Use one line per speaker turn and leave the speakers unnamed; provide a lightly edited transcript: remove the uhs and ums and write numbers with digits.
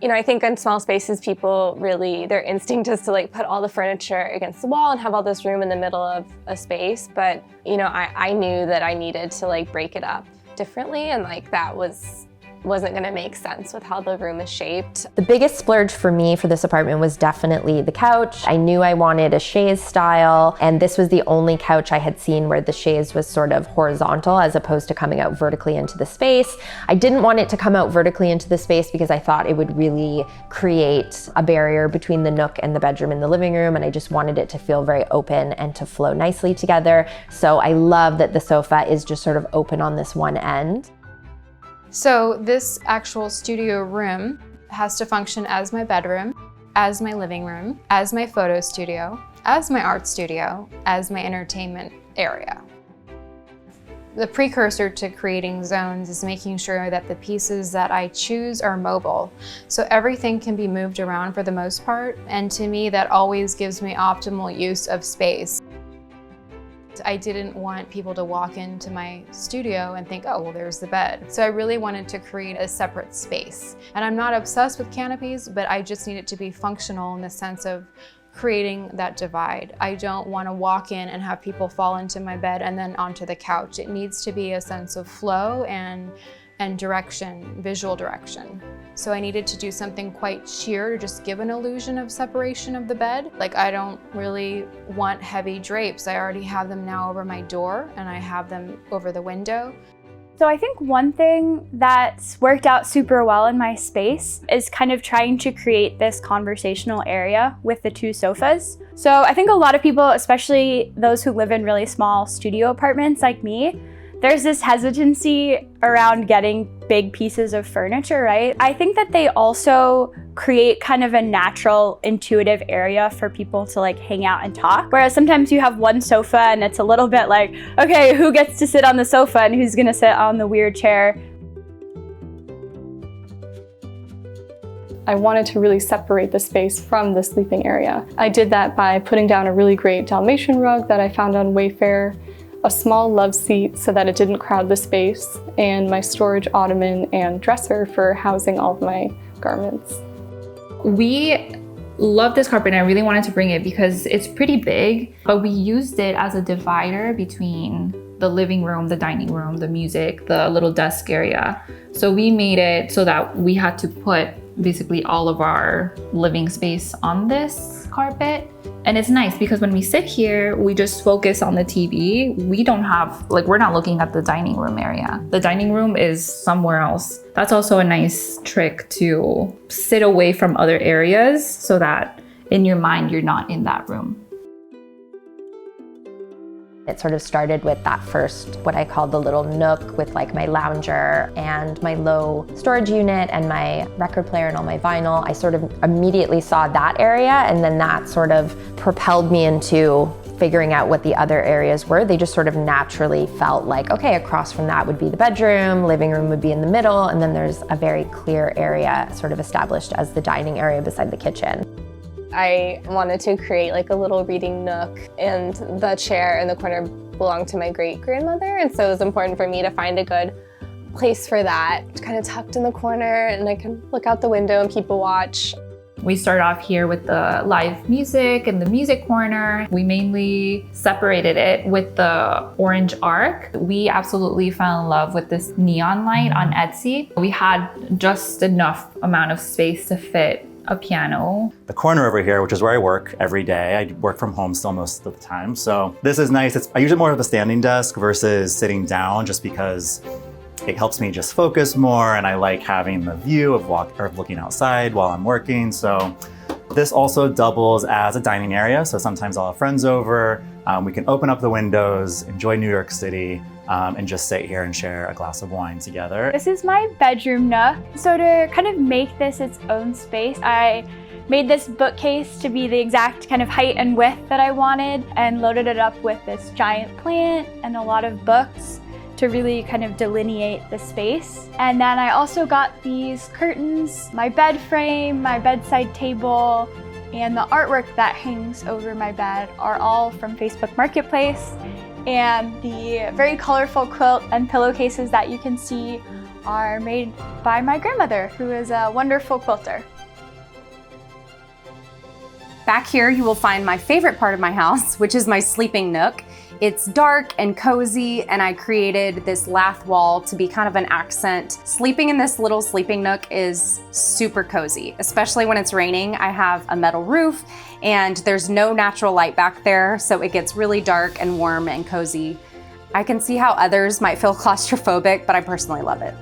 I think in small spaces, people really, their instinct is to like put all the furniture against the wall and have all this room in the middle of a space. But, I knew that I needed to like break it up differently, and like that wasn't gonna make sense with how the room is shaped.
The biggest splurge for me for this apartment was definitely the couch. I knew I wanted a chaise style, and this was the only couch I had seen where the chaise was sort of horizontal as opposed to coming out vertically into the space. I didn't want it to come out vertically into the space because I thought it would really create a barrier between the nook and the bedroom and the living room, and I just wanted it to feel very open and to flow nicely together. So I love that the sofa is just sort of open on this one end.
So this actual studio room has to function as my bedroom, as my living room, as my photo studio, as my art studio, as my entertainment area. The precursor to creating zones is making sure that the pieces that I choose are mobile. So everything can be moved around for the most part, and to me that always gives me optimal use of space. I didn't want people to walk into my studio and think, oh, well, there's the bed. So I really wanted to create a separate space. And I'm not obsessed with canopies, but I just need it to be functional in the sense of creating that divide. I don't want to walk in and have people fall into my bed and then onto the couch. It needs to be a sense of flow and direction, visual direction. So I needed to do something quite sheer to just give an illusion of separation of the bed. Like, I don't really want heavy drapes. I already have them now over my door, and I have them over the window.
So I think one thing that's worked out super well in my space is kind of trying to create this conversational area with the two sofas. So I think a lot of people, especially those who live in really small studio apartments like me, there's this hesitancy around getting big pieces of furniture, right? I think that they also create kind of a natural, intuitive area for people to like hang out and talk. Whereas sometimes you have one sofa and it's a little bit like, okay, who gets to sit on the sofa and who's gonna sit on the weird chair?
I wanted to really separate the space from the sleeping area. I did that by putting down a really great Dalmatian rug that I found on Wayfair, a small love seat so that it didn't crowd the space, and my storage ottoman and dresser for housing all of my garments.
We love this carpet, and I really wanted to bring it because it's pretty big, but we used it as a divider between the living room, the dining room, the music, the little desk area. So we made it so that we had to put basically all of our living space on this carpet. And it's nice because when we sit here, we just focus on the TV. We don't have, we're not looking at the dining room area. The dining room is somewhere else. That's also a nice trick to sit away from other areas so that in your mind, you're not in that room.
It sort of started with that first, what I call the little nook with like my lounger and my low storage unit and my record player and all my vinyl. I sort of immediately saw that area, and then that sort of propelled me into figuring out what the other areas were. They just sort of naturally felt like, okay, across from that would be the bedroom, living room would be in the middle, and then there's a very clear area sort of established as the dining area beside the kitchen.
I wanted to create like a little reading nook, and the chair in the corner belonged to my great-grandmother, and so it was important for me to find a good place for that, kind of tucked in the corner, and I can look out the window and people watch.
We start off here with the live music and the music corner. We mainly separated it with the orange arc. We absolutely fell in love with this neon light on Etsy. We had just enough amount of space to fit a piano.
The corner over here, which is where I work every day. I work from home still most of the time. So this is nice. I use it more of a standing desk versus sitting down, just because it helps me just focus more, and I like having the view of looking outside while I'm working. So this also doubles as a dining area. So sometimes I'll have friends over. We can open up the windows, enjoy New York City, and just sit here and share a glass of wine together.
This is my bedroom nook. So to kind of make this its own space, I made this bookcase to be the exact kind of height and width that I wanted, and loaded it up with this giant plant and a lot of books to really kind of delineate the space. And then I also got these curtains, my bed frame, my bedside table, and the artwork that hangs over my bed are all from Facebook Marketplace. And the very colorful quilt and pillowcases that you can see are made by my grandmother, who is a wonderful quilter.
Back here, you will find my favorite part of my house, which is my sleeping nook. It's dark and cozy, and I created this lath wall to be kind of an accent. Sleeping in this little sleeping nook is super cozy, especially when it's raining. I have a metal roof, and there's no natural light back there, so it gets really dark and warm and cozy. I can see how others might feel claustrophobic, but I personally love it.